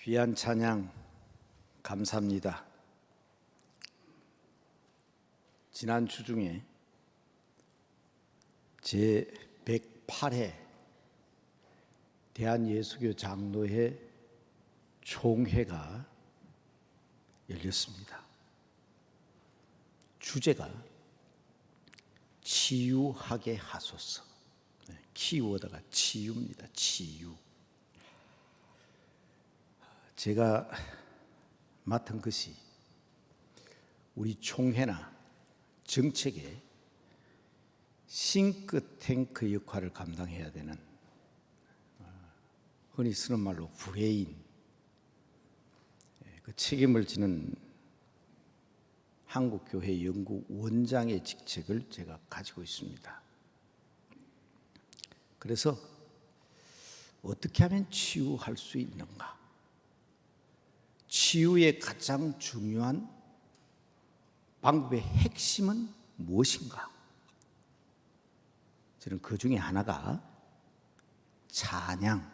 귀한 찬양 감사합니다. 지난 주 중에 제 108회 대한예수교 장로회 총회가 열렸습니다. 주제가 치유하게 하소서. 키워드가 치유입니다. 치유. 제가 맡은 것이 우리 총회나 정책에 싱크탱크 역할을 감당해야 되는, 흔히 쓰는 말로 브레인, 그 책임을 지는 한국교회 연구원장의 직책을 제가 가지고 있습니다. 그래서 어떻게 하면 치유할 수 있는가? 치유의 가장 중요한 방법의 핵심은 무엇인가? 저는 그 중에 하나가 찬양,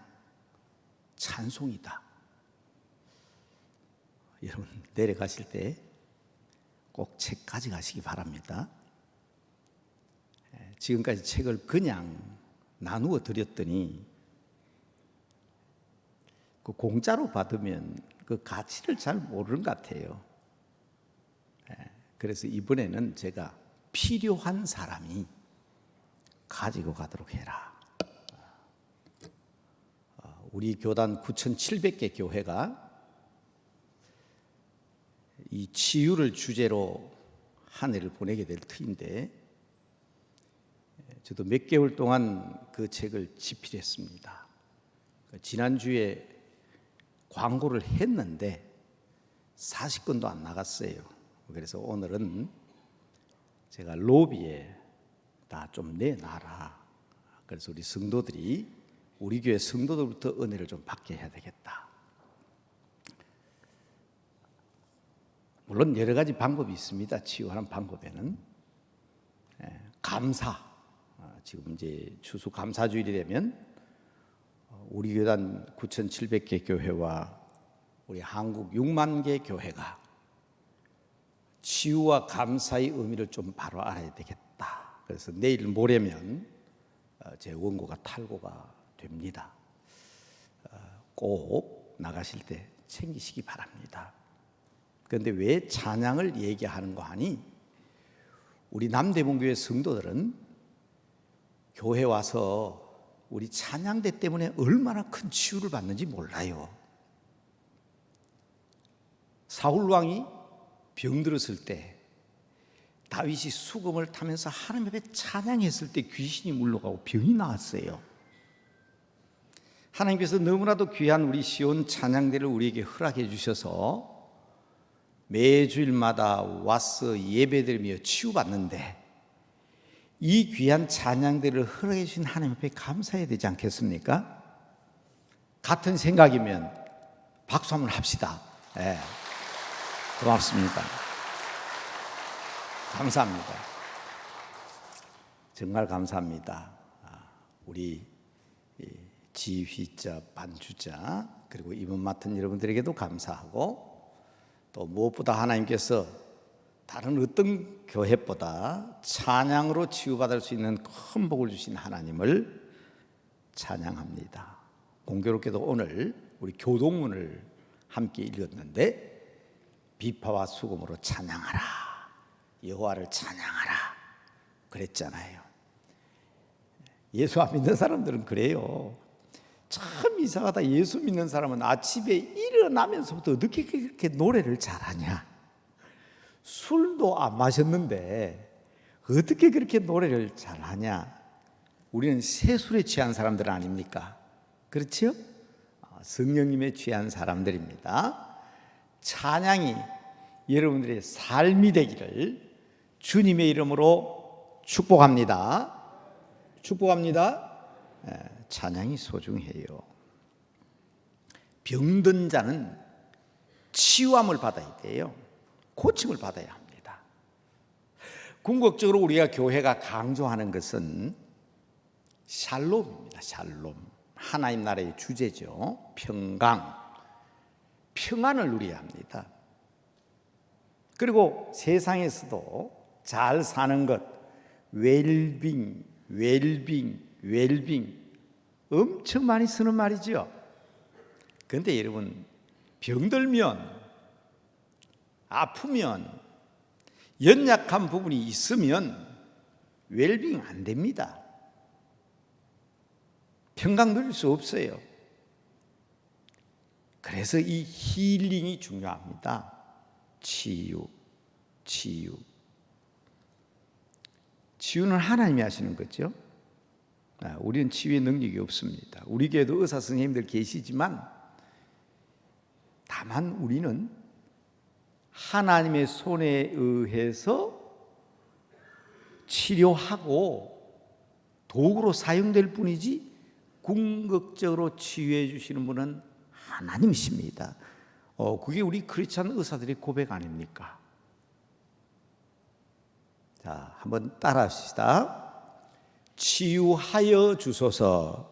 찬송이다. 여러분 내려가실 때 꼭 책 가져가시기 바랍니다. 지금까지 책을 그냥 나누어 드렸더니 그 공짜로 받으면 그 가치를 잘 모르는 것 같아요. 그래서 이번에는 제가 필요한 사람이 가지고 가도록 해라. 우리 교단 9,700개 교회가 이 치유를 주제로 한 해를 보내게 될 터인데, 저도 몇 개월 동안 그 책을 집필했습니다. 지난주에 광고를 했는데 40건도 안 나갔어요. 그래서 오늘은 제가 로비에 다 좀 내놔라. 그래서 우리 성도들이, 우리 교회 성도들부터 은혜를 좀 받게 해야 되겠다. 물론 여러 가지 방법이 있습니다. 치유하는 방법에는 감사, 지금 이제 추수 감사주일이 되면 우리 교단 9,700개 교회와 우리 한국 6만 개 교회가 치유와 감사의 의미를 좀 바로 알아야 되겠다. 그래서 내일 모레면 제 원고가 탈고가 됩니다. 꼭 나가실 때 챙기시기 바랍니다. 그런데 왜 찬양을 얘기하는 거 하니, 우리 남대문교회 성도들은 교회 와서 우리 찬양대 때문에 얼마나 큰 치유를 받는지 몰라요. 사울왕이 병들었을 때 다윗이 수금을 타면서 하나님 앞에 찬양했을 때 귀신이 물러가고 병이 나았어요. 하나님께서 너무나도 귀한 우리 시온 찬양대를 우리에게 허락해 주셔서 매주일마다 와서 예배드리며 치유받는데, 이 귀한 찬양대를 허락해 주신 하나님 앞에 감사해야 되지 않겠습니까? 같은 생각이면 박수 한번 합시다. 네. 고맙습니다. 감사합니다. 정말 감사합니다. 우리 지휘자, 반주자, 그리고 임원 맡은 여러분들에게도 감사하고, 또 무엇보다 하나님께서 다른 어떤 교회보다 찬양으로 치유받을 수 있는 큰 복을 주신 하나님을 찬양합니다. 공교롭게도 오늘 우리 교동문을 함께 읽었는데, 비파와 수금으로 찬양하라, 여호와를 찬양하라 그랬잖아요. 예수 안 믿는 사람들은 그래요. 참 이상하다. 예수 믿는 사람은 아침에 일어나면서부터 어떻게 그렇게 노래를 잘하냐. 술도 안 마셨는데 어떻게 그렇게 노래를 잘하냐. 우리는 새술에 취한 사람들 아닙니까? 그렇죠? 성령님에 취한 사람들입니다. 찬양이 여러분들의 삶이 되기를 주님의 이름으로 축복합니다. 축복합니다. 찬양이 소중해요. 병든 자는 치유함을 받아야 돼요. 고침을 받아야 합니다. 궁극적으로 우리가 교회가 강조하는 것은 샬롬입니다. 샬롬. 하나님 나라의 주제죠. 평강. 평안을 누려야 합니다. 그리고 세상에서도 잘 사는 것, 웰빙 엄청 많이 쓰는 말이죠. 그런데 여러분, 병들면, 아프면, 연약한 부분이 있으면 웰빙 안 됩니다. 평강 누릴 수 없어요. 그래서 이 힐링이 중요합니다. 치유는 하나님이 하시는 거죠. 우리는 치유의 능력이 없습니다. 우리 교회도 의사 선생님들 계시지만 다만 우리는 하나님의 손에 의해서 치료하고 도구로 사용될 뿐이지 궁극적으로 치유해 주시는 분은 하나님이십니다. 그게 우리 크리스찬 의사들의 고백 아닙니까? 자, 한번 따라 합시다. 치유하여 주소서.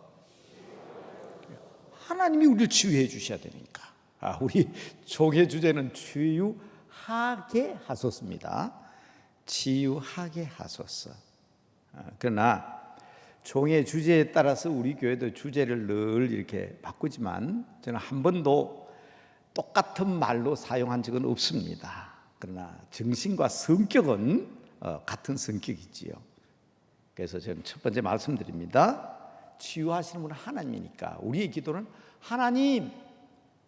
하나님이 우리를 치유해 주셔야 되니까. 우리 종의 주제는 치유하게 하소서입니다. 치유하게 하소서. 그러나 종의 주제에 따라서 우리 교회도 주제를 늘 이렇게 바꾸지만 저는 한 번도 똑같은 말로 사용한 적은 없습니다. 그러나 정신과 성격은 같은 성격이지요. 그래서 저는 첫 번째 말씀드립니다. 치유하시는 분은 하나님이니까 우리의 기도는 하나님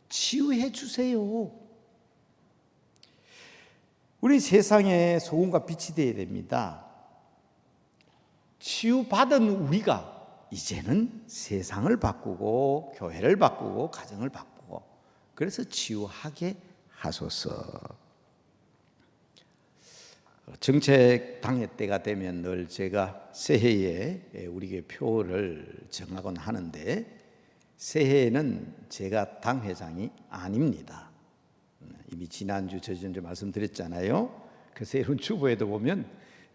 치유해 주세요. 우리 세상에 소금과 빛이 되어야 됩니다. 치유받은 우리가 이제는 세상을 바꾸고 교회를 바꾸고 가정을 바꾸고 그래서 치유하게 하소서. 정책 당회 때가 되면 늘 제가 새해에 우리 교회 표를 정하곤 하는데 새해에는 제가 당회장이 아닙니다. 이미 지난주 저전주 말씀드렸잖아요. 그래서 이런 주보에도 보면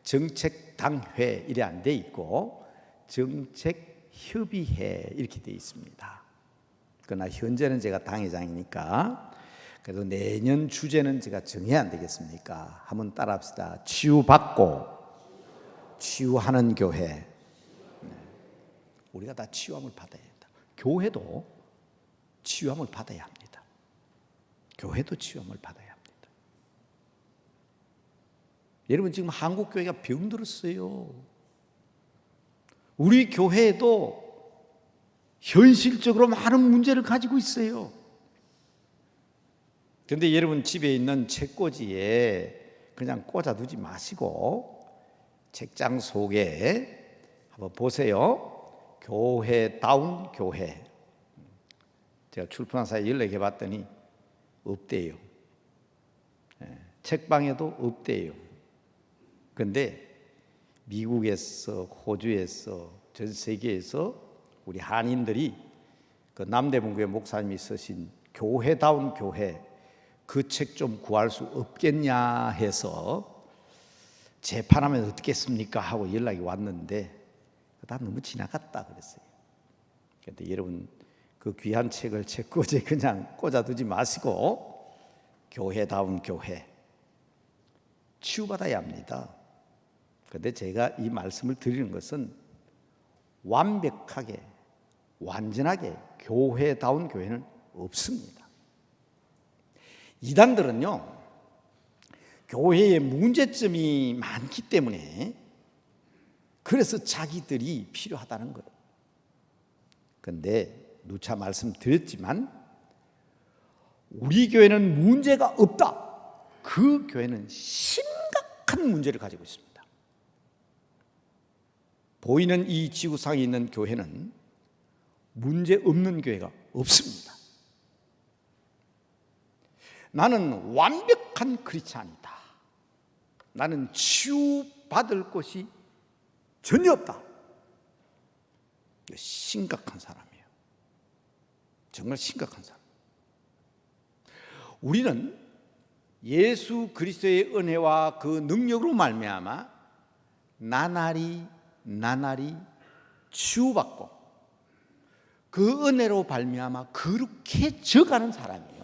정책당회 이래 안 돼 있고 정책협의회 이렇게 돼 있습니다. 그러나 현재는 제가 당회장이니까 그래도 내년 주제는 제가 정해야 안 되겠습니까? 한번 따라합시다. 치유받고 치유하는 교회. 우리가 다 치유함을 받아야 된다. 교회도 치유함을 받아야 합니다. 교회도 치유함을 받아야 합니다. 여러분 지금 한국 교회가 병들었어요. 우리 교회도 현실적으로 많은 문제를 가지고 있어요. 그런데 여러분 집에 있는 책꽂이에 그냥 꽂아두지 마시고 책장 속에 한번 보세요. 교회다운 교회. 제가 출판사에 연락해 봤더니 없대요. 책방에도 없대요. 그런데 미국에서 호주에서 전 세계에서 우리 한인들이 그 남대문교회 목사님이 쓰신 교회다운 교회 그 책 좀 구할 수 없겠냐 해서 재판하면 어떻겠습니까 하고 연락이 왔는데 다 너무 지나갔다 그랬어요. 그런데 여러분 그 귀한 책을 책꽂이에 그냥 꽂아두지 마시고 교회다운 교회 치유받아야 합니다. 그런데 제가 이 말씀을 드리는 것은 완벽하게 완전하게 교회다운 교회는 없습니다. 이단들은요 교회에 문제점이 많기 때문에 그래서 자기들이 필요하다는 거예요. 그런데 누차 말씀드렸지만 우리 교회는 문제가 없다. 그 교회는 심각한 문제를 가지고 있습니다. 보이는 이 지구상에 있는 교회는 문제 없는 교회가 없습니다. 나는 완벽한 크리스찬이다. 나는 치유받을 곳이 전혀 없다. 심각한 사람이에요. 정말 심각한 사람. 우리는 예수 그리스도의 은혜와 그 능력으로 말미암아 나날이 치유받고 그 은혜로 발미암아 그렇게 져가는 사람이에요.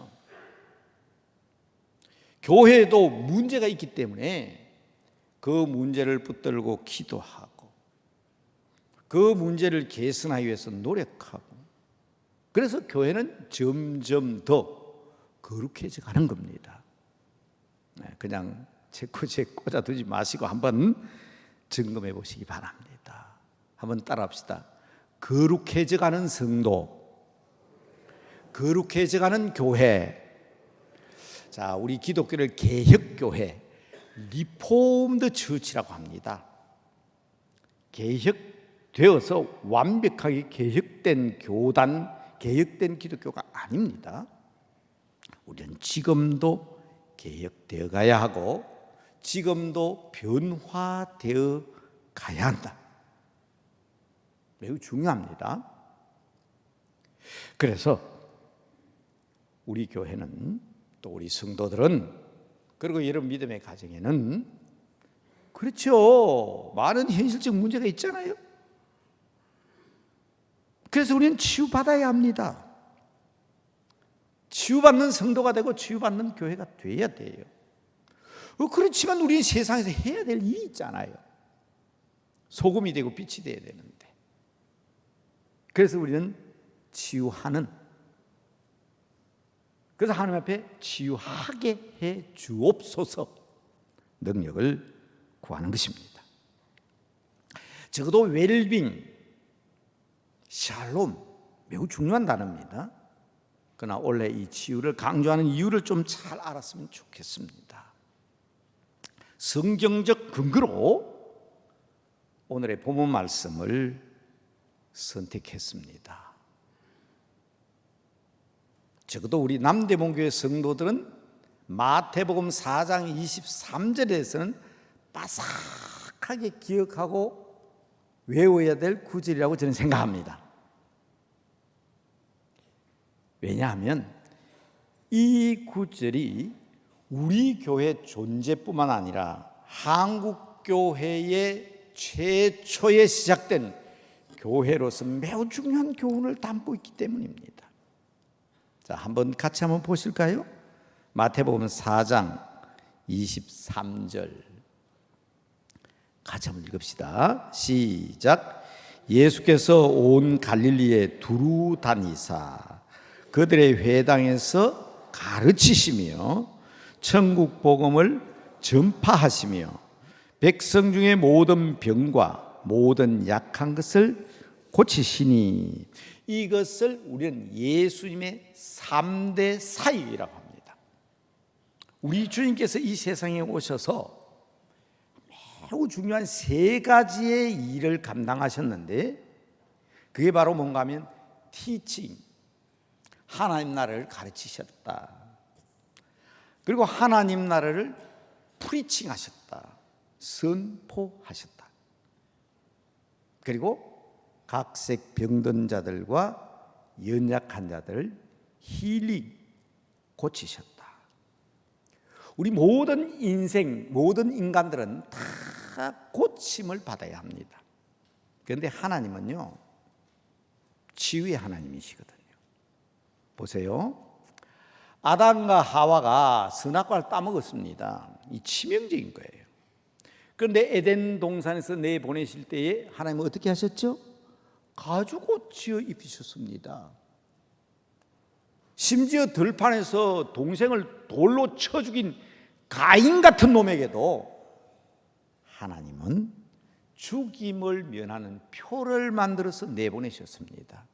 교회에도 문제가 있기 때문에 그 문제를 붙들고 기도하고 그 문제를 개선하기 위해서 노력하고, 그래서 교회는 점점 더 거룩해져 가는 겁니다. 그냥 제코제 꽂아두지 마시고 한번 점검해 보시기 바랍니다. 한번 따라합시다. 거룩해져 가는 성도, 거룩해져 가는 교회. 자, 우리 기독교를 개혁교회, 리폼드 처치라고 합니다. 개혁되어서 완벽하게 개혁된 교단, 개혁된 기독교가 아닙니다. 우리는 지금도 개혁되어 가야 하고 지금도 변화되어 가야 한다. 매우 중요합니다. 그래서 우리 교회는, 또 우리 성도들은, 그리고 여러분 믿음의 가정에는 그렇죠, 많은 현실적 문제가 있잖아요. 그래서 우리는 치유받아야 합니다. 치유받는 성도가 되고 치유받는 교회가 돼야 돼요. 그렇지만 우리는 세상에서 해야 될 일이 있잖아요. 소금이 되고 빛이 돼야 되는데. 그래서 우리는 치유하는, 그래서 하나님 앞에 치유하게 해 주옵소서 능력을 구하는 것입니다. 적어도 웰빙, 샬롬, 매우 중요한 단어입니다. 그러나 원래 이 치유를 강조하는 이유를 좀 잘 알았으면 좋겠습니다. 성경적 근거로 오늘의 본문 말씀을 선택했습니다. 적어도 우리 남대문교회 성도들은 마태복음 4장 23절에서는 바삭하게 기억하고 외워야 될 구절이라고 저는 생각합니다. 왜냐하면 이 구절이 우리 교회 존재뿐만 아니라 한국 교회의 최초에 시작된 교회로서 매우 중요한 교훈을 담고 있기 때문입니다. 자, 같이 한번 보실까요? 마태복음 4장 23절 같이 한번 읽읍시다. 시작. 예수께서 온 갈릴리에 두루 다니사 그들의 회당에서 가르치시며 천국 복음을 전파하시며 백성 중에 모든 병과 모든 약한 것을 고치시니, 이것을 우리는 예수님의 3대 사역이라고 합니다. 우리 주님께서 이 세상에 오셔서 매우 중요한 3가지의 일을 감당하셨는데, 그게 바로 뭔가 하면 티칭, 하나님 나라를 가르치셨다. 그리고 하나님 나라를 프리칭 하셨다. 선포하셨다. 그리고 각색 병든 자들과 연약한 자들을 힐링, 고치셨다. 우리 모든 인생, 모든 인간들은 다 고침을 받아야 합니다. 그런데 하나님은요, 치유의 하나님이시거든요. 보세요. 아담과 하와가 선악과를 따먹었습니다. 이 치명적인 거예요. 그런데 에덴 동산에서 내보내실 때에 하나님은 어떻게 하셨죠? 가죽옷 지어 입히셨습니다. 심지어 들판에서 동생을 돌로 쳐 죽인 가인 같은 놈에게도 하나님은 죽임을 면하는 표를 만들어서 내보내셨습니다.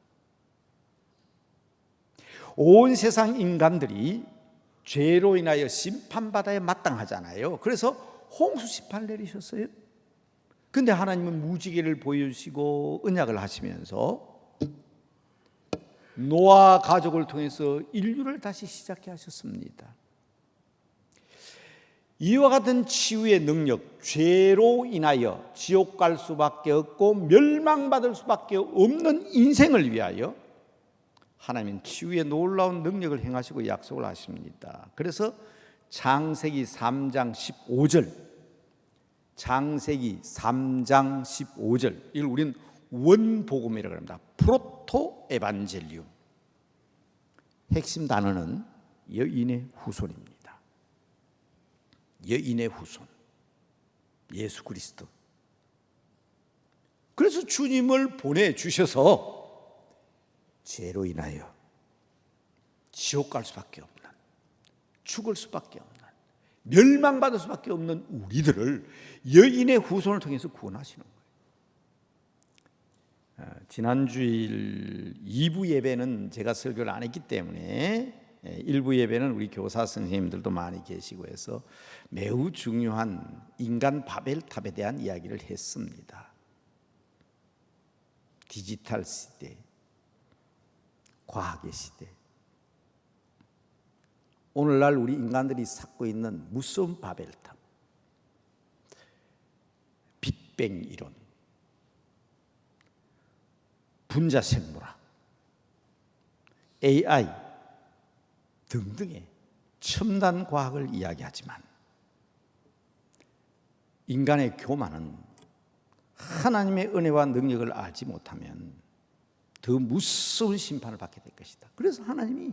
온 세상 인간들이 죄로 인하여 심판받아야 마땅하잖아요. 그래서 홍수 심판을 내리셨어요. 그런데 하나님은 무지개를 보여주시고 언약을 하시면서 노아 가족을 통해서 인류를 다시 시작해 하셨습니다. 이와 같은 치유의 능력, 죄로 인하여 지옥 갈 수밖에 없고 멸망받을 수밖에 없는 인생을 위하여 하나님은 치유의 놀라운 능력을 행하시고 약속을 하십니다. 그래서 창세기 3장 15절, 창세기 3장 15절, 이걸 우리는 원복음이라고 합니다. 프로토 에반젤리움. 핵심 단어는 여인의 후손입니다. 여인의 후손 예수 그리스도. 그래서 주님을 보내주셔서 죄로 인하여 지옥 갈 수밖에 없는, 죽을 수밖에 없는, 멸망받을 수밖에 없는 우리들을 여인의 후손을 통해서 구원하시는 거예요. 지난주일 2부 예배는 제가 설교를 안 했기 때문에 1부 예배는 우리 교사 선생님들도 많이 계시고 해서 매우 중요한 인간 바벨탑에 대한 이야기를 했습니다. 디지털 시대, 과학의 시대, 오늘날 우리 인간들이 쌓고 있는 무서운 바벨탑, 빅뱅 이론, 분자생물학, AI 등등의 첨단 과학을 이야기하지만 인간의 교만은 하나님의 은혜와 능력을 알지 못하면 더 무서운 심판을 받게 될 것이다. 그래서 하나님이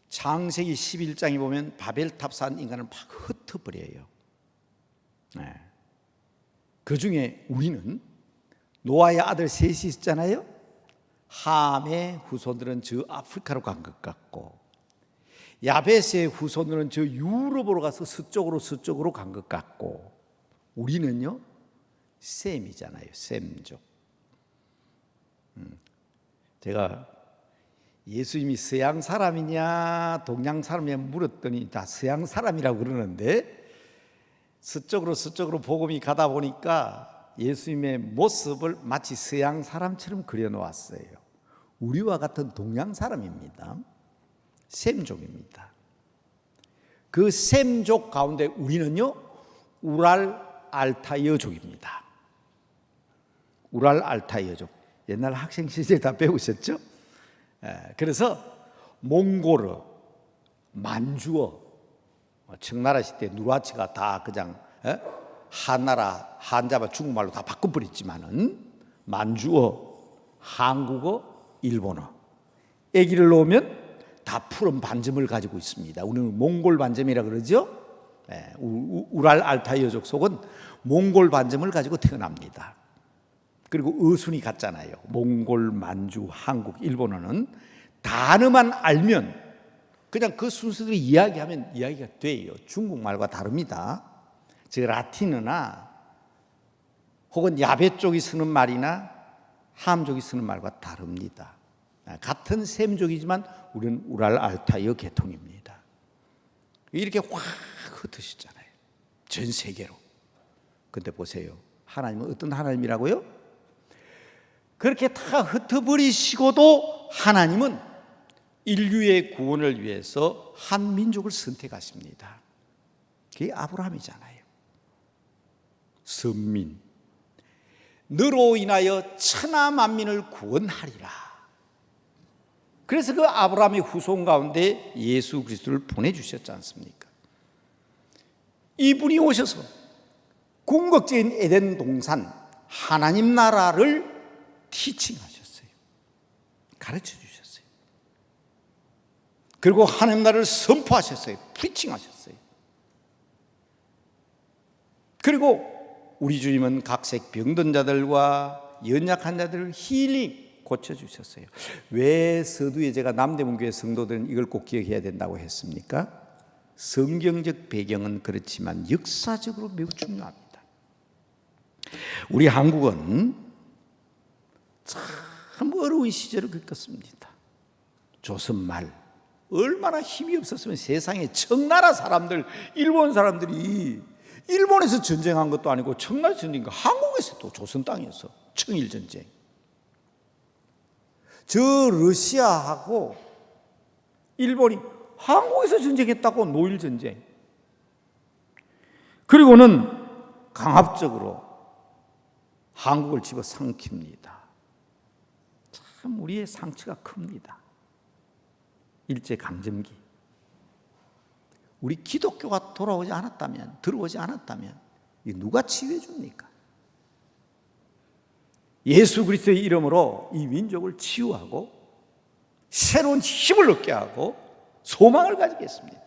창세기 11장에 보면 바벨탑 쌓은 인간을 막 흩어버려요. 그 중에 우리는 노아의 아들 셋이 있잖아요. 함의 후손들은 저 아프리카로 간 것 같고, 야베스의 후손들은 저 유럽으로 가서 서쪽으로 간 것 같고, 우리는요 셈이잖아요. 셈족. 제가 예수님이 서양 사람이냐 동양 사람이냐 물었더니 다 서양 사람이라고 그러는데, 서쪽으로 복음이 가다 보니까 예수님의 모습을 마치 서양 사람처럼 그려놓았어요. 우리와 같은 동양 사람입니다. 셈족입니다. 그 셈족 가운데 우리는요 우랄 알타이어족입니다. 우랄 알타이어족. 옛날 학생 시절 다 배우셨죠? 그래서 몽골어, 만주어, 청나라 시대 누라치가 다 그냥 한나라 한자와 중국말로 다 바꿔버렸지만은 만주어, 한국어, 일본어, 아기를 놓으면 다 푸른 반점을 가지고 있습니다. 우리는 몽골 반점이라 그러죠. 우랄 알타이어족 속은 몽골 반점을 가지고 태어납니다. 그리고 어순이 같잖아요. 몽골, 만주, 한국, 일본어는 단어만 알면 그냥 그 순서대로 이야기하면 이야기가 돼요. 중국말과 다릅니다. 즉 라틴어나 혹은 야베 쪽이 쓰는 말이나 함족이 쓰는 말과 다릅니다. 같은 셈족이지만 우리는 우랄 알타이어 계통입니다. 이렇게 확 흩으시잖아요. 전 세계로. 근데 보세요. 하나님은 어떤 하나님이라고요? 그렇게 다 흩어버리시고도 하나님은 인류의 구원을 위해서 한 민족을 선택하십니다. 그게 아브라함이잖아요. 선민, 너로 인하여 천하 만민을 구원하리라. 그래서 그 아브라함의 후손 가운데 예수 그리스도를 보내주셨지 않습니까? 이분이 오셔서 궁극적인 에덴 동산 하나님 나라를 티칭하셨어요. 가르쳐 주셨어요. 그리고 하나님 나라를 선포하셨어요. 프리칭하셨어요. 그리고 우리 주님은 각색 병든 자들과 연약한 자들을 힐링 고쳐주셨어요. 왜 서두에 제가 남대문교회 성도들은 이걸 꼭 기억해야 된다고 했습니까? 성경적 배경은 그렇지만 역사적으로 매우 중요합니다. 우리 한국은 참 어려운 시절을 겪었습니다. 조선말 얼마나 힘이 없었으면 세상에 청나라 사람들, 일본 사람들이 일본에서 전쟁한 것도 아니고 청나라 전쟁인가 한국에서 또 조선 땅에서 청일 전쟁. 저 러시아하고 일본이 한국에서 전쟁했다고 노일 전쟁. 그리고는 강압적으로 한국을 집어삼킵니다. 참 우리의 상처가 큽니다. 일제강점기. 우리 기독교가 들어오지 않았다면 누가 치유해 줍니까? 예수 그리스도의 이름으로 이 민족을 치유하고 새로운 힘을 얻게 하고 소망을 가지게 했습니다.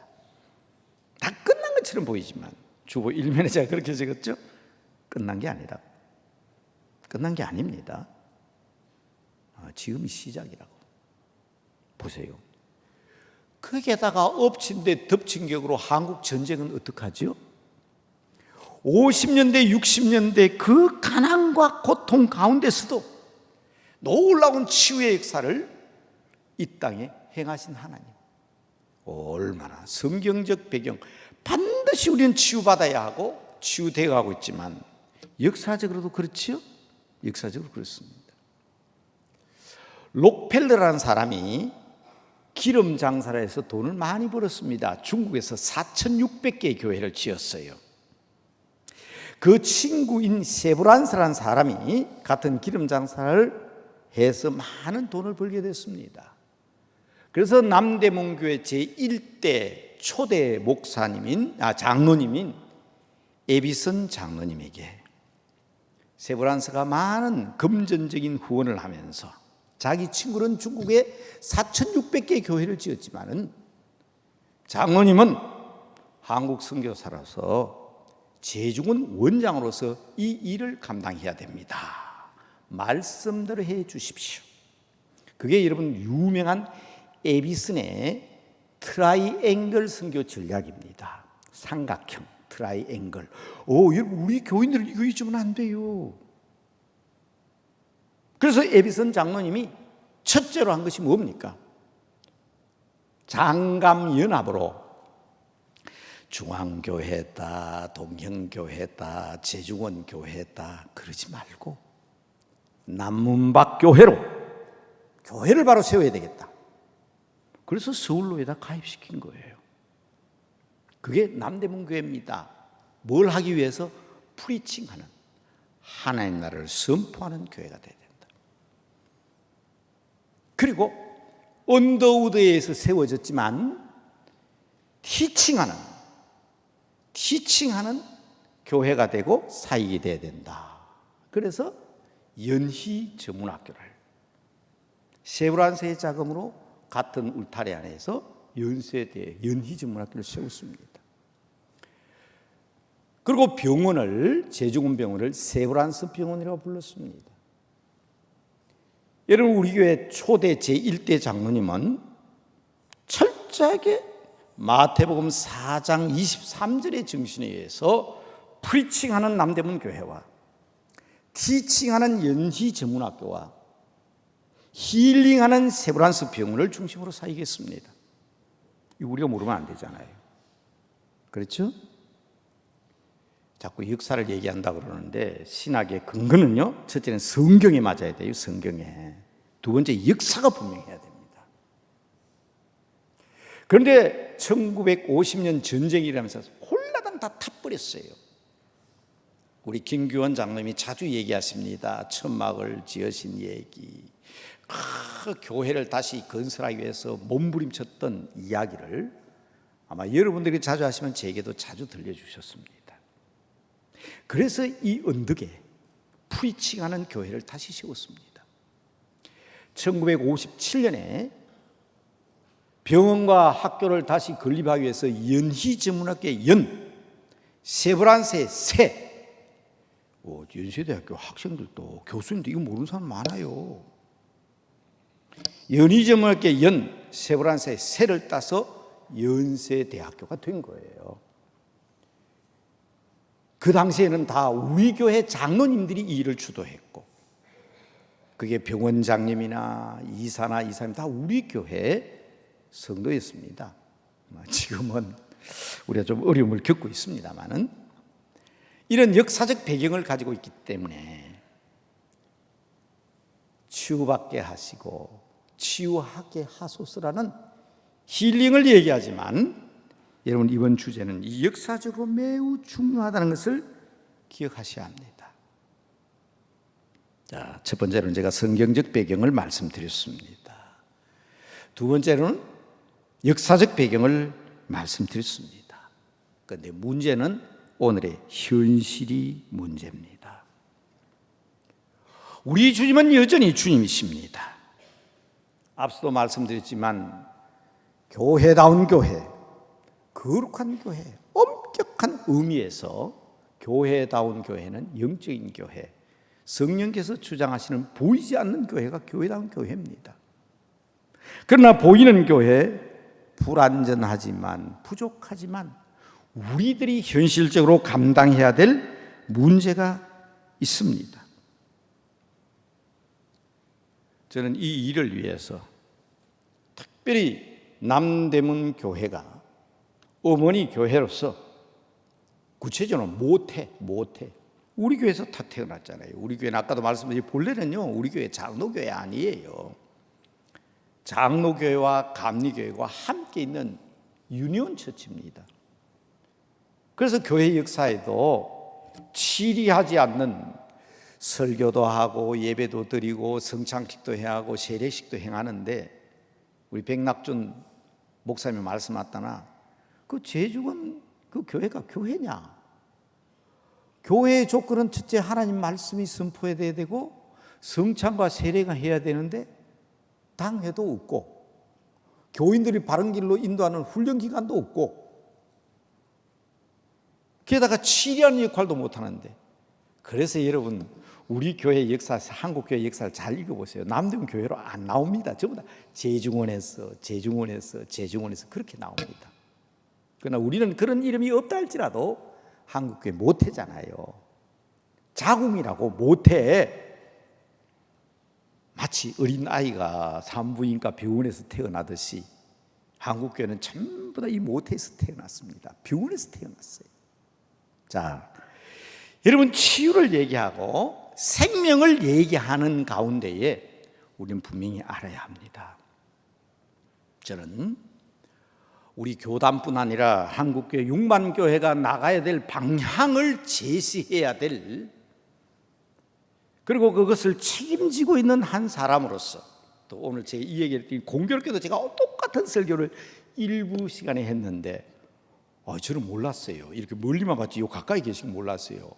다 끝난 건 것처럼 보이지만 주보 1면에 제가 그렇게 적었죠. 끝난 게 아니라, 끝난 게 아닙니다. 지금이 시작이라고. 보세요. 거기에다가 엎친 데 덮친 격으로 한국 전쟁은 어떡하죠? 50년대 60년대 그 가난과 고통 가운데서도 놀라운 치유의 역사를 이 땅에 행하신 하나님, 얼마나 성경적 배경, 반드시 우리는 치유받아야 하고 치유되어 가고 있지만 역사적으로도 그렇지요? 역사적으로 그렇습니다. 록펠러라는 사람이 기름 장사를 해서 돈을 많이 벌었습니다. 중국에서 4,600개의 교회를 지었어요. 그 친구인 세브란스라는 사람이 같은 기름 장사를 해서 많은 돈을 벌게 됐습니다. 그래서 남대문교회 제1대 초대 장로님인 에비슨 장로님에게 세브란스가 많은 금전적인 후원을 하면서 자기 친구는 중국에 4,600개의 교회를 지었지만은 장로님은 한국 선교사로서 제중원 원장으로서 이 일을 감당해야 됩니다. 말씀대로 해 주십시오. 그게 여러분 유명한 에비슨의 트라이앵글 선교 전략입니다. 삼각형 트라이앵글. 여러분 우리 교인들 이거 잊으면 안 돼요. 그래서 에비슨 장로님이 첫째로 한 것이 뭡니까? 장감연합으로 중앙교회다, 동형교회다, 제중원교회다 그러지 말고 남문박교회로 교회를 바로 세워야 되겠다. 그래서 서울로에다 가입시킨 거예요. 그게 남대문교회입니다. 뭘 하기 위해서? 프리칭하는, 하나님 나라를 선포하는 교회가 돼야 된다. 그리고 언더우드에서 세워졌지만 티칭하는 교회가 되고 사역이 돼야 된다. 그래서 연희 전문학교를 세브란스의 자금으로 같은 울타리 안에서 연세대 연희 전문학교를 세웠습니다. 그리고 병원을, 제중원병원을 세브란스 병원이라고 불렀습니다. 여러분 우리 교회 초대 제1대 장로님은 철저하게 마태복음 4장 23절의 정신에 의해서 프리칭하는 남대문 교회와 티칭하는 연희 전문학교와 힐링하는 세브란스 병원을 중심으로 사역했습니다. 이거 우리가 모르면 안 되잖아요. 그렇죠? 자꾸 역사를 얘기한다고 그러는데 신학의 근거는요, 첫째는 성경에 맞아야 돼요. 성경에. 두 번째, 역사가 분명해야 됩니다. 그런데 1950년 전쟁이라면서 홀라당 다 타버렸어요. 우리 김규원 장로님이 자주 얘기하십니다. 천막을 지으신 얘기, 교회를 다시 건설하기 위해서 몸부림쳤던 이야기를 아마 여러분들이 자주 하시면 제게도 자주 들려주셨습니다. 그래서 이 언덕에 프리칭하는 교회를 다시 세웠습니다. 1957년에 병원과 학교를 다시 건립하기 위해서 연희 전문학교의 연, 세브란스의 세, 연세대학교 학생들도 교수님도 이거 모르는 사람 많아요. 연희 전문학교의 연, 세브란스의 세를 따서 연세대학교가 된 거예요. 그 당시에는 다 우리 교회 장로님들이 이 일을 주도했고, 그게 병원장님이나 이사나 이사님 다 우리 교회 성도였습니다. 지금은 우리가 좀 어려움을 겪고 있습니다만은 이런 역사적 배경을 가지고 있기 때문에 치유받게 하시고 치유하게 하소서라는 힐링을 얘기하지만, 여러분 이번 주제는 이 역사적으로 매우 중요하다는 것을 기억하셔야 합니다. 자, 첫 번째로는 제가 성경적 배경을 말씀드렸습니다. 두 번째로는 역사적 배경을 말씀드렸습니다. 그런데 문제는 오늘의 현실이 문제입니다. 우리 주님은 여전히 주님이십니다. 앞서도 말씀드렸지만 교회다운 교회, 거룩한 교회, 엄격한 의미에서 교회다운 교회는 영적인 교회, 성령께서 주장하시는 보이지 않는 교회가 교회다운 교회입니다. 그러나 보이는 교회, 불완전하지만 부족하지만 우리들이 현실적으로 감당해야 될 문제가 있습니다. 저는 이 일을 위해서 특별히 남대문 교회가 어머니 교회로서 구체적으로 모태 우리 교회에서 다 태어났잖아요. 우리 교회는 아까도 말씀드린 본래는요 우리 교회 장로교회 아니에요. 장로교회와 감리교회와 함께 있는 유니온 처치입니다. 그래서 교회 역사에도 치리하지 않는 설교도 하고 예배도 드리고 성찬식도 해야 하고 세례식도 행하는데 우리 백낙준 목사님이 말씀하셨다나 그 제주건 그 교회가 교회냐? 교회의 조건은 첫째 하나님 말씀이 선포해야 되고 성찬과 세례가 해야 되는데 당회도 없고 교인들이 바른 길로 인도하는 훈련기관도 없고 게다가 치리하는 역할도 못하는데 그래서 여러분 우리 교회 역사, 한국 교회 역사를 잘 읽어보세요. 남대문 교회로 안 나옵니다. 전부 다 재중원에서 그렇게 나옵니다. 그러나 우리는 그런 이름이 없다 할지라도 한국 교회 모태잖아요. 자궁이라고 모태. 마치 어린 아이가 산부인과 병원에서 태어나듯이 한국 교회는 전부 다 이 모태에서 태어났습니다. 병원에서 태어났어요. 자, 여러분 치유를 얘기하고 생명을 얘기하는 가운데에 우리는 분명히 알아야 합니다. 저는 우리 교단뿐 아니라 한국교회 6만 교회가 나가야 될 방향을 제시해야 될 그리고 그것을 책임지고 있는 한 사람으로서 또 오늘 제가 이 얘기를 드린 공교롭게도 제가 똑같은 설교를 일부 시간에 했는데 저는 몰랐어요. 이렇게 멀리만 봤지 요 가까이 계시고 몰랐어요.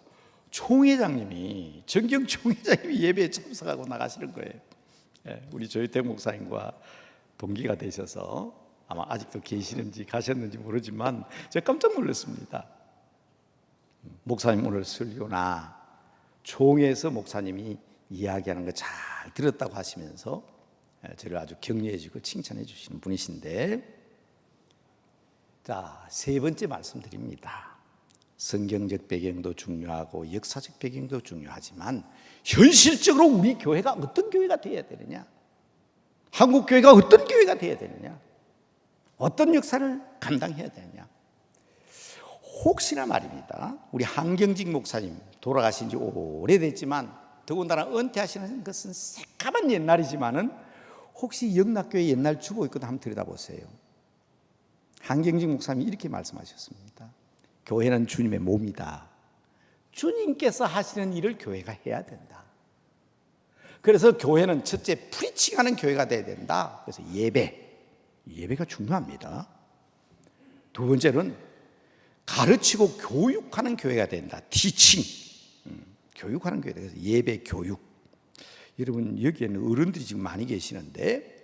총회장님이 정경 총회장님이 예배에 참석하고 나가시는 거예요. 우리 조혜택 목사님과 동기가 되셔서 아마 아직도 계시는지 가셨는지 모르지만 제가 깜짝 놀랐습니다. 목사님 오늘 설교나 총회에서 목사님이 이야기하는 거 잘 들었다고 하시면서 저를 아주 격려해 주고 칭찬해 주시는 분이신데 자, 세 번째 말씀드립니다. 성경적 배경도 중요하고 역사적 배경도 중요하지만 현실적으로 우리 교회가 어떤 교회가 되어야 되느냐, 한국 교회가 어떤 교회가 되어야 되느냐, 어떤 역사를 감당해야 되느냐. 혹시나 말입니다. 우리 한경직 목사님 돌아가신 지 오래됐지만 더군다나 은퇴하시는 것은 새까만 옛날이지만은 혹시 영락교회 옛날 주보 있거든 한번 들여다보세요. 한경직 목사님이 이렇게 말씀하셨습니다. 교회는 주님의 몸이다. 주님께서 하시는 일을 교회가 해야 된다. 그래서 교회는 첫째 프리칭하는 교회가 돼야 된다. 그래서 예배가 중요합니다. 두 번째는 가르치고 교육하는 교회가 된다. 티칭, 교육하는 교회다. 그래서 예배 교육. 여러분 여기에는 어른들이 지금 많이 계시는데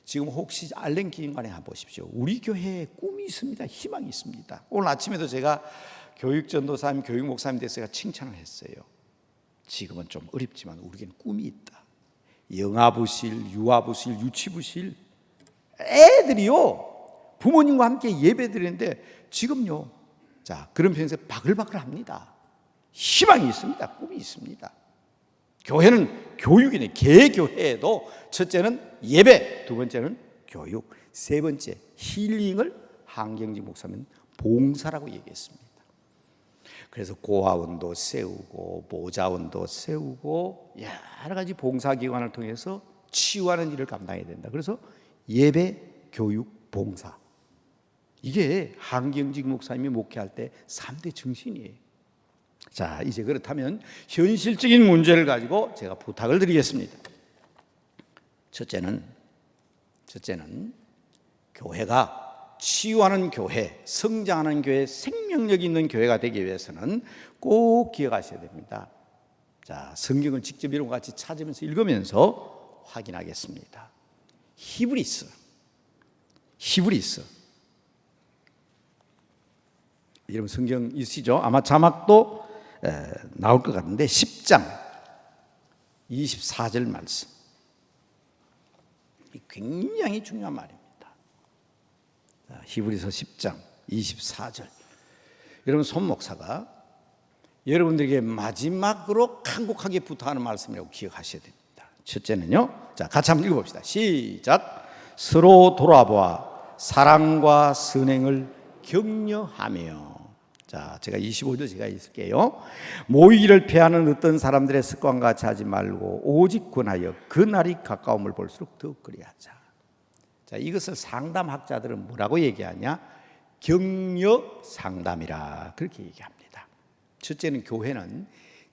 지금 혹시 알렌 기인관에 가보십시오. 우리 교회에 꿈이 있습니다. 희망이 있습니다. 오늘 아침에도 제가 교육전도사님, 교육목사님 돼서 제가 칭찬을 했어요. 지금은 좀 어렵지만 우리에게는 꿈이 있다. 영아부실, 유아부실, 유치부실 애들이요 부모님과 함께 예배 드리는데 지금요 자 그런 편에서 바글바글합니다. 희망이 있습니다. 꿈이 있습니다. 교회는 교육이네. 개교회에도 첫째는 예배, 두 번째는 교육, 세 번째 힐링을 한경직 목사님은 봉사라고 얘기했습니다. 그래서 고아원도 세우고 모자원도 세우고 여러 가지 봉사기관을 통해서 치유하는 일을 감당해야 된다. 그래서 예배, 교육, 봉사, 이게 한경직 목사님이 목회할 때 3대 정신이에요. 자, 이제 그렇다면 현실적인 문제를 가지고 제가 부탁을 드리겠습니다. 첫째는 교회가 치유하는 교회, 성장하는 교회, 생명력 있는 교회가 되기 위해서는 꼭 기억하셔야 됩니다. 자, 성경을 직접 이런 것 같이 찾으면서 읽으면서 확인하겠습니다. 히브리서 여러분 성경 있으시죠? 아마 자막도 나올 것 같은데 10장 24절 말씀, 굉장히 중요한 말입니다. 히브리서 10장 24절. 여러분 손 목사가 여러분들에게 마지막으로 간곡하게 부탁하는 말씀이라고 기억하셔야 됩니다. 첫째는요, 자 같이 한번 읽어봅시다. 시작. 서로 돌아보아 사랑과 선행을 격려하며. 자, 제가 25절 제가 읽을게요. 모이기를 패하는 어떤 사람들의 습관과 같이 하지 말고 오직 권하여 그 날이 가까움을 볼수록 더 그리하자. 자, 이것을 상담학자들은 뭐라고 얘기하냐? 격려 상담이라 그렇게 얘기합니다. 첫째는 교회는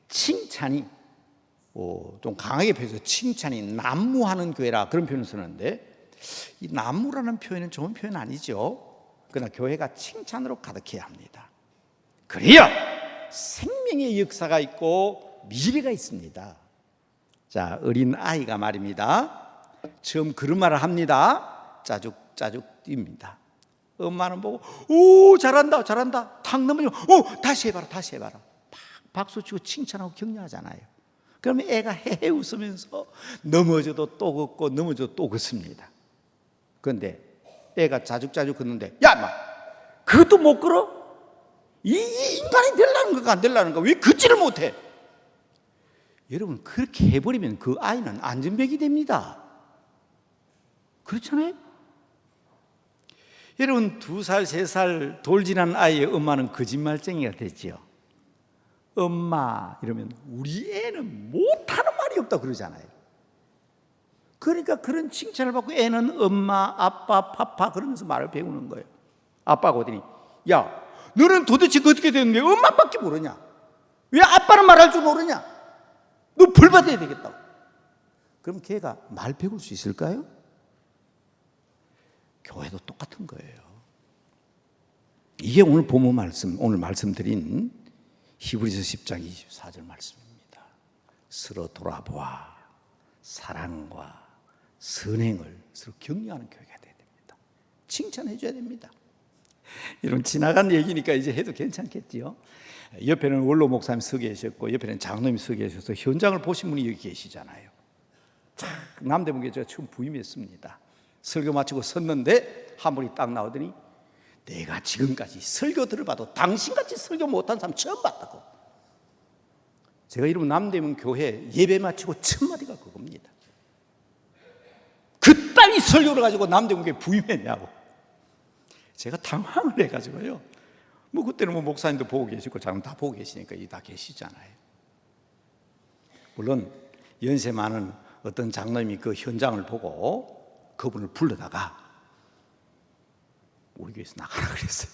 칭찬이 좀 강하게 표현해서 칭찬이 난무하는 교회라 그런 표현을 쓰는데, 이 난무라는 표현은 좋은 표현 아니죠. 그러나 교회가 칭찬으로 가득해야 합니다. 그래야 생명의 역사가 있고 미래가 있습니다. 자, 어린 아이가 말입니다. 처음 그런 말을 합니다. 짜죽짜죽 뜁니다. 엄마는 보고 오 잘한다 잘한다 탁 넘어지면 오 다시 해봐라 다시 해봐라 막 박수치고 칭찬하고 격려하잖아요. 그러면 애가 헤헤 웃으면서 넘어져도 또 걷고 넘어져도 또 걷습니다. 그런데 애가 자죽자죽 걷는데 야 인마 그것도 못 걸어? 이 인간이 되려는 건가 안 되려는 건가 왜 걷지를 못해? 여러분 그렇게 해버리면 그 아이는 안전병이 됩니다. 그렇잖아요? 여러분 2살, 3살 돌 지난 아이의 엄마는 거짓말쟁이가 되지요. 엄마 이러면 우리 애는 못하는 말이 없다 그러잖아요. 그러니까 그런 칭찬을 받고 애는 엄마, 아빠, 파파 그러면서 말을 배우는 거예요. 아빠가 오더니 야 너는 도대체 어떻게 되는데 엄마밖에 모르냐? 왜 아빠는 말할 줄 모르냐? 너 벌 받아야 되겠다고. 그럼 걔가 말 배울 수 있을까요? 교회도 똑같은 거예요. 이게 오늘 본문 말씀, 오늘 말씀드린 히브리서 10장 24절 말씀입니다. 서로 돌아보아 사랑과 선행을 서로 격려하는 교회가 되어야 됩니다. 칭찬해 줘야 됩니다. 여러분 지나간 얘기니까 이제 해도 괜찮겠지요. 옆에는 원로 목사님 서 계셨고 옆에는 장로님 서 계셔서 현장을 보신 분이 여기 계시잖아요. 참 남대문교회 제가 처음 부임했습니다. 설교 마치고 섰는데 한 분이 딱 나오더니 내가 지금까지 설교 들어봐도 당신같이 설교 못한 사람 처음 봤다고. 제가 이러면 남대문 교회 예배 마치고 첫 마디가 그겁니다. 그따위 설교를 가지고 남대문 교회 부임했냐고. 제가 당황을 해가지고요. 뭐 그때는 뭐 목사님도 보고 계시고 장로님 다 보고 계시니까 이 다 계시잖아요. 물론 연세 많은 어떤 장로님이 그 현장을 보고 그분을 불러다가 우리 교회에서 나가라 그랬어요.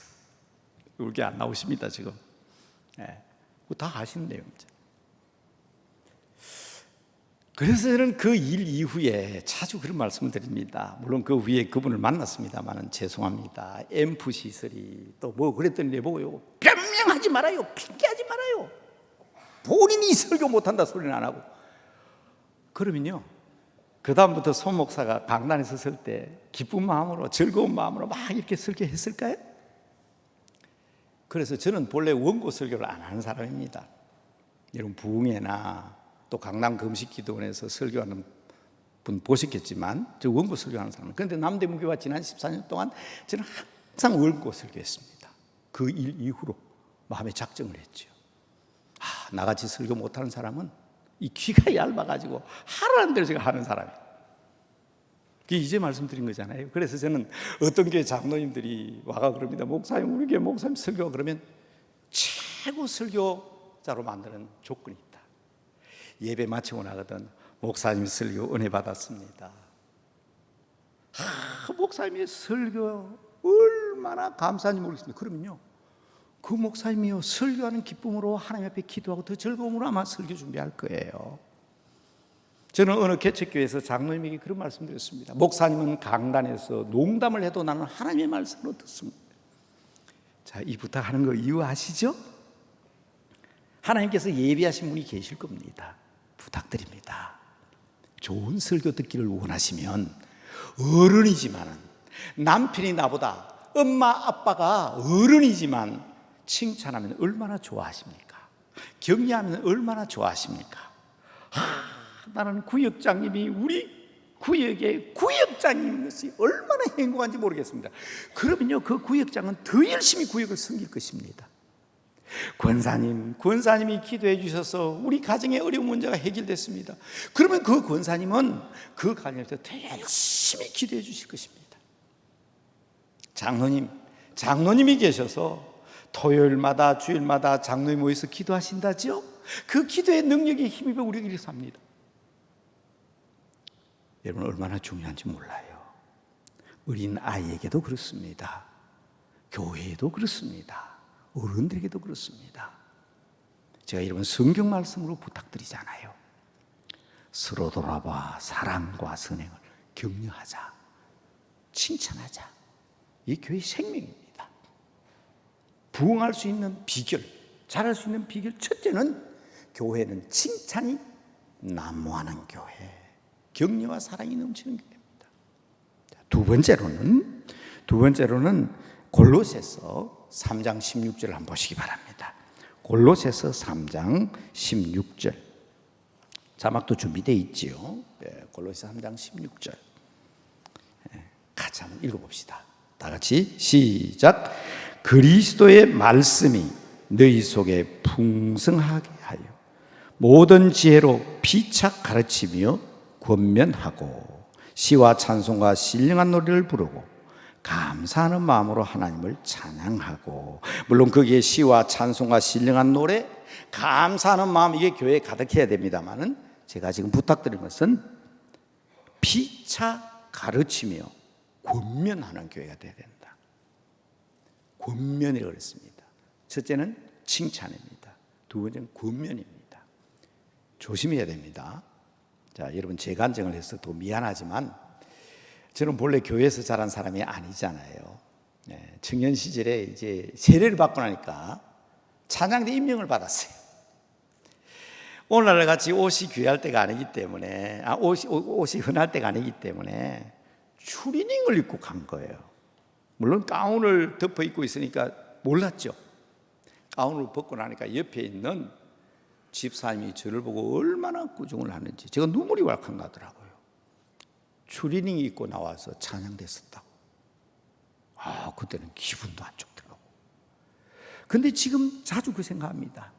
우리 교회 안 나오십니다 지금. 네. 다 아시는 내용이죠. 그래서 저는 그 일 이후에 자주 그런 말씀을 드립니다. 물론 그 위에 그분을 만났습니다만 죄송합니다. 앰프 시설이 또 뭐 그랬더니 내보고요. 변명하지 말아요. 핑계하지 말아요. 본인이 설교 못한다 소리는 안 하고. 그러면요. 그 다음부터 손 목사가 강단에 섰을 때 기쁜 마음으로 즐거운 마음으로 막 이렇게 설교했을까요? 그래서 저는 본래 원고 설교를 안 하는 사람입니다. 여러분 부흥회나 또 강남 금식기도원에서 설교하는 분 보셨겠지만 저 원고 설교하는 사람. 그런데 남대문교회와 지난 14년 동안 저는 항상 원고 설교했습니다. 그 일 이후로 마음에 작정을 했죠. 나같이 설교 못하는 사람은 이 귀가 얇아가지고 하라는 대로 제가 하는 사람이에요. 그게 이제 말씀드린 거잖아요. 그래서 저는 어떤 교회 장로님들이 와가 그럽니다. 목사님 우리 교회 목사님 설교 그러면 최고 설교자로 만드는 조건이 있다. 예배 마치고 나거든 목사님 설교 은혜 받았습니다. 목사님의 설교 얼마나 감사한지 모르겠습니다. 그러면요 그 목사님이요 설교하는 기쁨으로 하나님 앞에 기도하고 더 즐거움으로 아마 설교 준비할 거예요. 저는 어느 개척교회에서 장로님에게 그런 말씀 드렸습니다. 목사님은 강단에서 농담을 해도 나는 하나님의 말씀으로 듣습니다. 자, 이 부탁하는 거 이유 아시죠? 하나님께서 예비하신 분이 계실 겁니다. 부탁드립니다. 좋은 설교 듣기를 원하시면 어른이지만 남편이 나보다 엄마 아빠가 어른이지만 칭찬하면 얼마나 좋아하십니까? 격려하면 얼마나 좋아하십니까? 나는 구역장님이 우리 구역의 구역장인 것이 얼마나 행복한지 모르겠습니다. 그러면요, 그 구역장은 더 열심히 구역을 섬길 것입니다. 권사님이 기도해 주셔서 우리 가정의 어려운 문제가 해결됐습니다. 그러면 그 권사님은 그 가정에서 더 열심히 기도해 주실 것입니다. 장로님이 계셔서 토요일마다 주일마다 장로님 모여서 기도하신다죠? 그 기도의 능력이 힘입어 우리에게 이렇게 삽니다. 여러분, 얼마나 중요한지 몰라요. 어린 아이에게도 그렇습니다. 교회에도 그렇습니다. 어른들에게도 그렇습니다. 제가 여러분 성경 말씀으로 부탁드리잖아요. 서로 돌아봐 사랑과 선행을 격려하자, 칭찬하자. 이 교회의 생명입니다. 부흥할 수 있는 비결, 잘할 수 있는 비결, 첫째는 교회는 칭찬이 난무하는 교회, 격려와 사랑이 넘치는 교회입니다. 두 번째로는 골로새서 3장 16절을 한번 보시기 바랍니다. 골로새서 3장 16절. 자막도 준비되어 있지요. 골로새서 3장 16절. 같이 한번 읽어봅시다. 다 같이 시작. 그리스도의 말씀이 너희 속에 풍성하게 하여 모든 지혜로 피차 가르치며 권면하고 시와 찬송과 신령한 노래를 부르고 감사하는 마음으로 하나님을 찬양하고. 물론 거기에 시와 찬송과 신령한 노래, 감사하는 마음, 이게 교회에 가득해야 됩니다만은 제가 지금 부탁드린 것은 피차 가르치며 권면하는 교회가 되어야 된다. 권면이라고 그랬습니다. 첫째는 칭찬입니다. 두 번째는 권면입니다. 조심해야 됩니다. 자, 여러분, 제 간증을 해서 더 미안하지만 저는 본래 교회에서 자란 사람이 아니잖아요. 청년 시절에 이제 세례를 받고 나니까 찬양대 임명을 받았어요. 오늘날 같이 옷이 귀할 때가 아니기 때문에, 옷이 흔할 때가 아니기 때문에 추리닝을 입고 간 거예요. 물론 가운을 덮어 입고 있으니까 몰랐죠. 가운을 벗고 나니까 옆에 있는 집사님이 저를 보고 얼마나 꾸중을 하는지 제가 눈물이 왈칵 나더라고요. 추리닝 입고 나와서 찬양됐었다고. 그때는 기분도 안 좋더라고. 근데 지금 자주 그 생각합니다.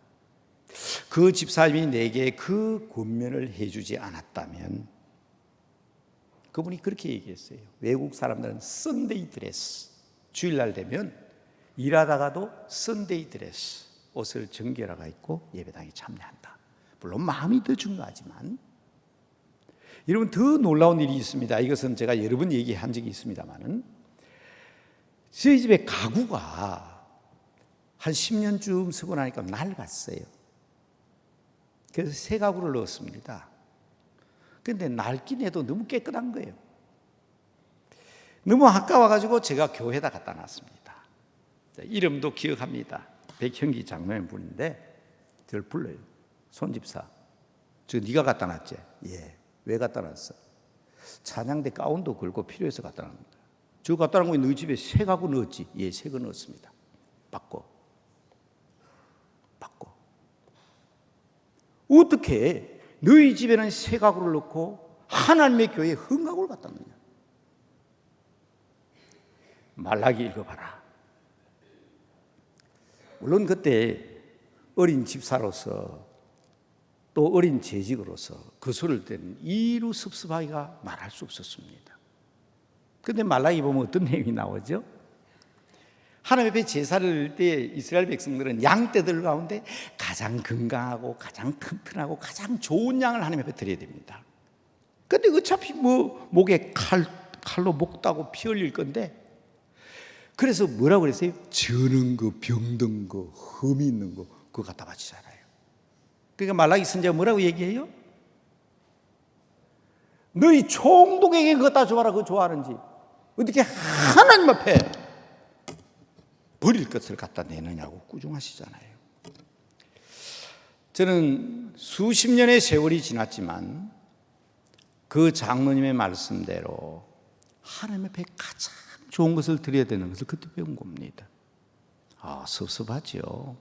그 집사님이 내게 그 권면을 해주지 않았다면, 그분이 그렇게 얘기했어요. 외국 사람들은 썬데이 드레스, 주일날 되면 일하다가도 썬데이 드레스, 옷을 정결화가 입고 예배당에 참여한다. 물론 마음이 더 중요하지만, 여러분, 더 놀라운 일이 있습니다. 이것은 제가 여러 번 얘기한 적이 있습니다만은, 저희 집에 가구가 한 10년쯤 쓰고 나니까 낡았어요. 그래서 새 가구를 넣었습니다. 그런데 낡긴 해도 너무 깨끗한 거예요. 너무 아까워가지고 제가 교회에다 갖다 놨습니다. 이름도 기억합니다. 백형기 장로님 분인데 저를 불러요. 손집사, 저 네가 갖다 놨지? 예. 왜 갖다 놨어? 찬양대 가운도 걸고 필요해서 갖다 놨습니다. 저 갖다 놓은 거 너희 집에 새 가구 넣었지? 예, 새 거 넣었습니다. 바꿔. 어떻게 너희 집에는 새 가구를 넣고 하나님의 교회에 흠가구를 갖다 놓냐? 말라기 읽어봐라. 물론 그때 어린 집사로서 또 어린 재직으로서 그 소리를 듣는 이루 섭섭하기가 말할 수 없었습니다. 그런데 말라기 보면 어떤 내용이 나오죠? 하나님 앞에 제사를 드릴 때 이스라엘 백성들은 양떼들 가운데 가장 건강하고 가장 튼튼하고 가장 좋은 양을 하나님 앞에 드려야 됩니다. 그런데 어차피 목에 칼로 목 따고 피 흘릴 건데, 그래서 뭐라고 그랬어요? 저는 거, 병든 거, 흠이 있는 거 그거 갖다 바치잖아요. 그러니까 말라기 선지자가 뭐라고 얘기해요? 너희 총독에게 그거 다 줘봐라. 그거 좋아하는지. 어떻게 하나님 앞에 버릴 것을 갖다 내느냐고 꾸중하시잖아요. 저는 수십 년의 세월이 지났지만 그 장로님의 말씀대로 하나님 앞에 가장 좋은 것을 드려야 되는 것을 그때 배운 겁니다. 섭섭하죠.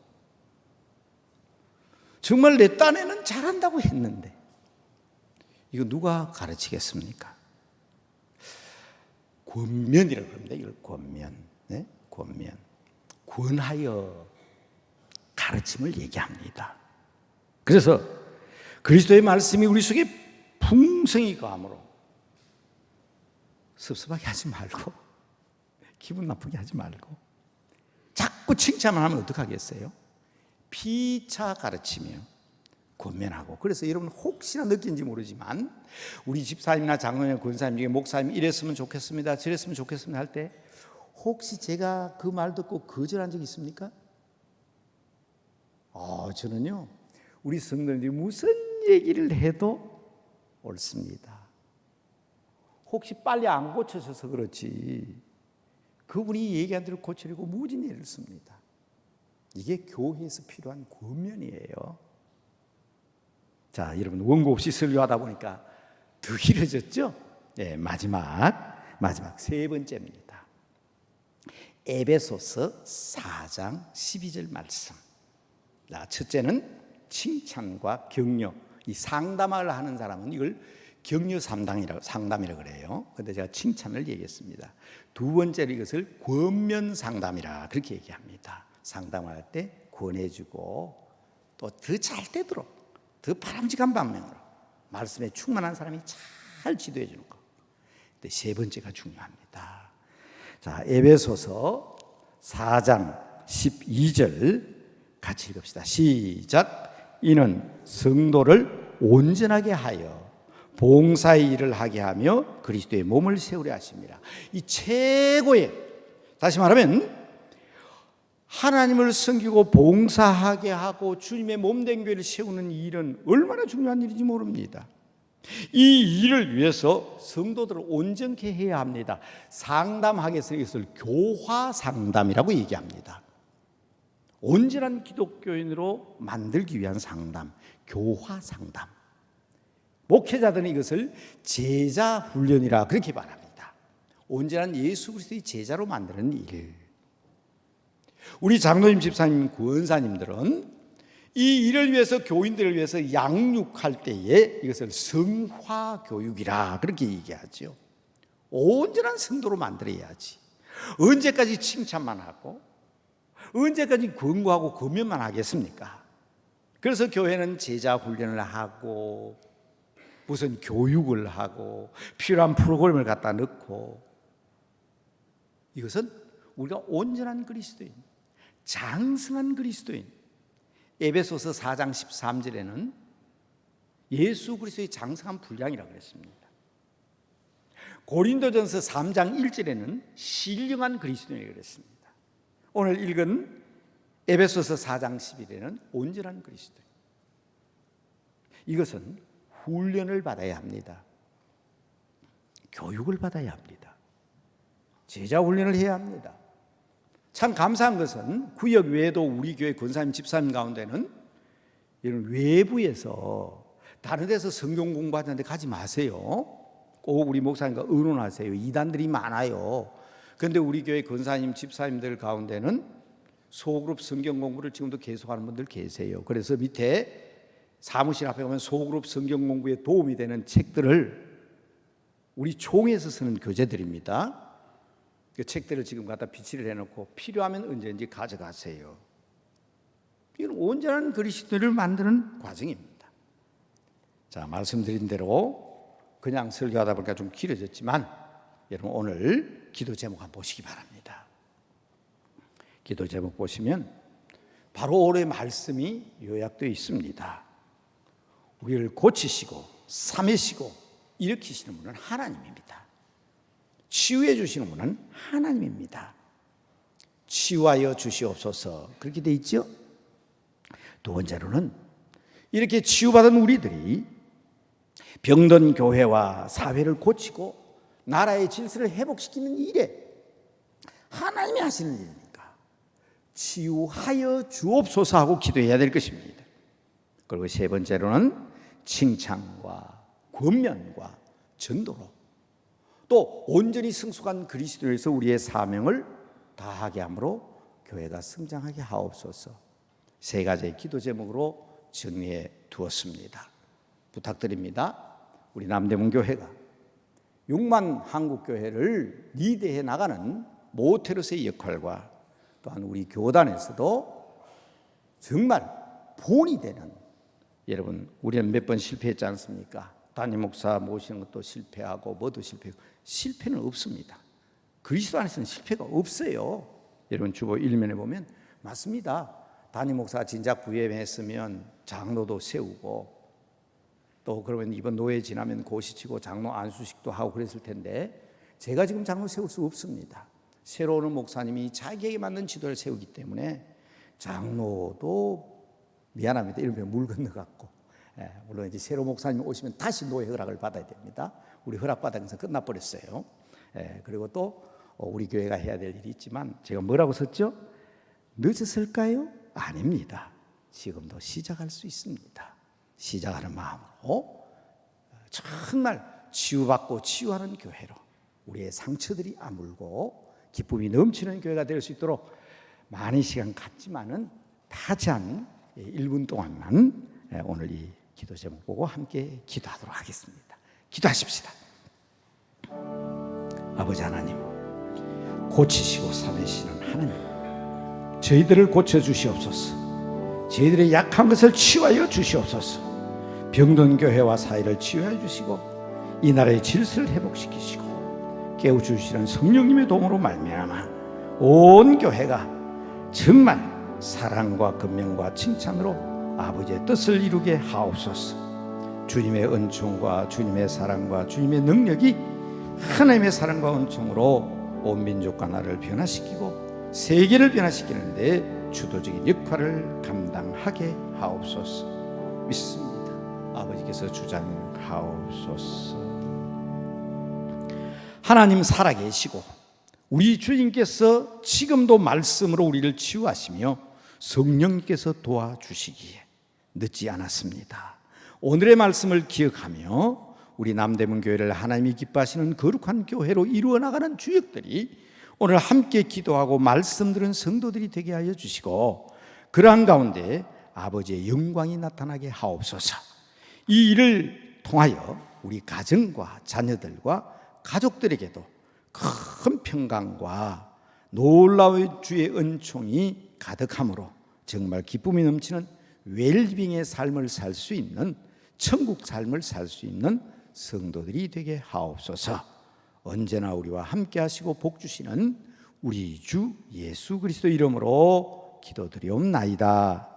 정말 내 딴에는 잘한다고 했는데 이거 누가 가르치겠습니까? 권면이라고 합니다. 이걸 권면. 네? 권면. 권하여 가르침을 얘기합니다. 그래서 그리스도의 말씀이 우리 속에 풍성히 거함으로 섭섭하게 하지 말고 기분 나쁘게 하지 말고 자꾸 칭찬만 하면 어떡하겠어요? 피차 가르치며 권면하고. 그래서 여러분 혹시나 느낀지 모르지만 우리 집사님이나 장로님, 권사님 중에 목사님 이랬으면 좋겠습니다, 저랬으면 좋겠습니다 할 때 혹시 제가 그 말 듣고 거절한 적 있습니까? 저는요 우리 성도님들이 무슨 얘기를 해도 옳습니다. 혹시 빨리 안 고쳐져서 그렇지 그분이 얘기한 대로 고치려고 무진 애를 씁니다. 이게 교회에서 필요한 권면이에요. 자, 여러분 원고 없이 설교하다 보니까 더 길어졌죠? 네, 마지막 세 번째입니다. 에베소서 4장 12절 말씀. 자, 첫째는 칭찬과 격려. 이 상담을 하는 사람은 이걸 격려 상담이라고 그래요. 그런데 제가 칭찬을 얘기했습니다. 두 번째로 이것을 권면 상담이라 그렇게 얘기합니다. 상담할 때 권해주고 또 더 잘 되도록 더 바람직한 방면으로 말씀에 충만한 사람이 잘 지도해 주는 것. 근데 세 번째가 중요합니다. 자, 에베소서 4장 12절 같이 읽읍시다. 시작. 이는 성도를 온전하게 하여 봉사의 일을 하게 하며 그리스도의 몸을 세우려 하십니다. 이 최고의, 다시 말하면 하나님을 섬기고 봉사하게 하고 주님의 몸된 교회를 세우는 일은 얼마나 중요한 일인지 모릅니다. 이 일을 위해서 성도들을 온전케 해야 합니다. 상담하기 위해서 이것을 교화 상담이라고 얘기합니다. 온전한 기독교인으로 만들기 위한 상담, 교화 상담. 목회자들은 이것을 제자 훈련이라 그렇게 말합니다. 온전한 예수 그리스도의 제자로 만드는 일. 우리 장로님, 집사님, 권사님들은 이 일을 위해서 교인들을 위해서 양육할 때에 이것을 성화교육이라 그렇게 얘기하죠. 온전한 성도로 만들어야지. 언제까지 칭찬만 하고 언제까지 권고하고 권면만 하겠습니까? 그래서 교회는 제자 훈련을 하고 무슨 교육을 하고 필요한 프로그램을 갖다 넣고, 이것은 우리가 온전한 그리스도인, 장성한 그리스도인. 에베소서 4장 13절에는 예수 그리스도의 장성한 분량이라고 그랬습니다. 고린도전서 3장 1절에는 신령한 그리스도인이라고 그랬습니다. 오늘 읽은 에베소서 4장 11절에는 온전한 그리스도인. 이것은 훈련을 받아야 합니다. 교육을 받아야 합니다. 제자 훈련을 해야 합니다. 참 감사한 것은 구역 외에도 우리 교회 권사님, 집사님 가운데는 이런 외부에서 다른 데서 성경 공부하는데 가지 마세요. 꼭 우리 목사님과 의논하세요. 이단들이 많아요. 그런데 우리 교회 권사님, 집사님들 가운데는 소그룹 성경 공부를 지금도 계속하는 분들 계세요. 그래서 밑에 사무실 앞에 가면 소그룹 성경 공부에 도움이 되는 책들을 우리 총회에서 쓰는 교재들입니다. 그 책들을 지금 갖다 비치를 해놓고 필요하면 언제든지 가져가세요. 이건 온전한 그리스도를 만드는 과정입니다. 자, 말씀드린 대로 그냥 설교하다 보니까 좀 길어졌지만 여러분 오늘 기도 제목 한번 보시기 바랍니다. 기도 제목 보시면 바로 오늘의 말씀이 요약되어 있습니다. 우리를 고치시고 삼으시고 일으키시는 분은 하나님입니다. 치유해 주시는 분은 하나님입니다. 치유하여 주시옵소서, 그렇게 돼 있죠. 두 번째로는 이렇게 치유받은 우리들이 병든 교회와 사회를 고치고 나라의 질서를 회복시키는 일에 하나님이 하시는 일이니까 치유하여 주옵소서 하고 기도해야 될 것입니다. 그리고 세 번째로는 칭찬과 권면과 전도로 또 온전히 성숙한 그리스도에서 우리의 사명을 다하게 함으로 교회가 성장하게 하옵소서. 세 가지의 기도 제목으로 정리해 두었습니다. 부탁드립니다. 우리 남대문 교회가 6만 한국 교회를 리드해 나가는 모태로서의 역할과 또한 우리 교단에서도 정말 본이 되는, 여러분 우리는 몇 번 실패했지 않습니까? 담임 목사 모시는 것도 실패하고 뭐도 실패하고, 실패는 없습니다. 그리스도 안에서는 실패가 없어요. 여러분 주보 1면에 보면 맞습니다. 담임 목사가 진작 부임했으면 장로도 세우고, 또 그러면 이번 노예 지나면 고시치고 장로 안수식도 하고 그랬을 텐데, 제가 지금 장로 세울 수 없습니다. 새로 오는 목사님이 자기에게 맞는 지도를 세우기 때문에 장로도 미안합니다. 이러면 물 건너갔고, 물론 이제 새로 목사님 오시면 다시 노예 허락을 받아야 됩니다. 우리 허락받아서 끝나버렸어요. 그리고 또 우리 교회가 해야 될 일이 있지만, 제가 뭐라고 썼죠? 늦었을까요? 아닙니다. 지금도 시작할 수 있습니다. 시작하는 마음으로 정말 치유받고 치유하는 교회로, 우리의 상처들이 아물고 기쁨이 넘치는 교회가 될 수 있도록 많은 시간 갖지만은 타지 않은 1분 동안만 오늘 이 기도 제목 보고 함께 기도하도록 하겠습니다. 기도하십시다. 아버지 하나님, 고치시고 삼으시는 하나님, 저희들을 고쳐주시옵소서. 저희들의 약한 것을 치유하여 주시옵소서. 병든 교회와 사회를 치유하여 주시고 이 나라의 질서를 회복시키시고 깨워주시는 성령님의 도움으로 말미암아 온 교회가 정말 사랑과 권명과 칭찬으로 아버지의 뜻을 이루게 하옵소서. 주님의 은총과 주님의 사랑과 주님의 능력이 하나님의 사랑과 은총으로 온 민족과 나라를 변화시키고 세계를 변화시키는데 주도적인 역할을 감당하게 하옵소서. 믿습니다. 아버지께서 주장하옵소서. 하나님 살아계시고 우리 주님께서 지금도 말씀으로 우리를 치유하시며 성령님께서 도와주시기에 늦지 않았습니다. 오늘의 말씀을 기억하며 우리 남대문 교회를 하나님이 기뻐하시는 거룩한 교회로 이루어 나가는 주역들이 오늘 함께 기도하고 말씀 들은 성도들이 되게 하여 주시고, 그러한 가운데 아버지의 영광이 나타나게 하옵소서. 이 일을 통하여 우리 가정과 자녀들과 가족들에게도 큰 평강과 놀라운 주의 은총이 가득함으로 정말 기쁨이 넘치는 웰빙의 삶을 살 수 있는, 천국 삶을 살 수 있는 성도들이 되게 하옵소서. 언제나 우리와 함께 하시고 복 주시는 우리 주 예수 그리스도 이름으로 기도드리옵나이다.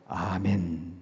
아멘.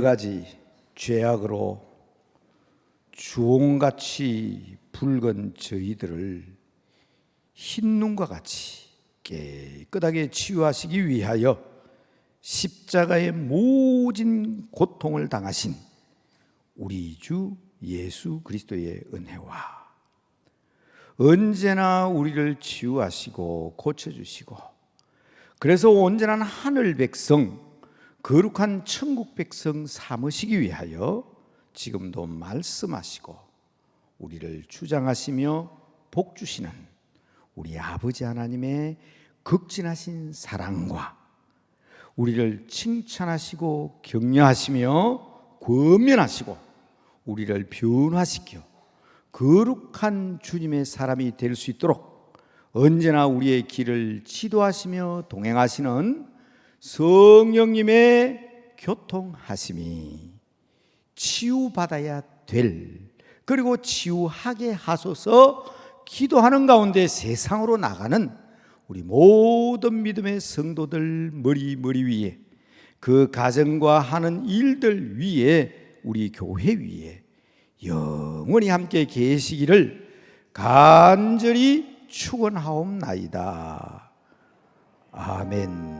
가지 죄악으로 주홍같이 붉은 저희들을 흰 눈과 같이 깨끗하게 치유하시기 위하여 십자가의 모진 고통을 당하신 우리 주 예수 그리스도의 은혜와 언제나 우리를 치유하시고 고쳐주시고 그래서 온전한 하늘 백성, 거룩한 천국 백성 삼으시기 위하여 지금도 말씀하시고 우리를 주장하시며 복주시는 우리 아버지 하나님의 극진하신 사랑과 우리를 칭찬하시고 격려하시며 권면하시고 우리를 변화시켜 거룩한 주님의 사람이 될 수 있도록 언제나 우리의 길을 지도하시며 동행하시는 성령님의 교통하심이 치유받아야 될 그리고 치유하게 하소서 기도하는 가운데 세상으로 나가는 우리 모든 믿음의 성도들 머리 위에 그 가정과 하는 일들 위에 우리 교회 위에 영원히 함께 계시기를 간절히 축원하옵나이다. 아멘.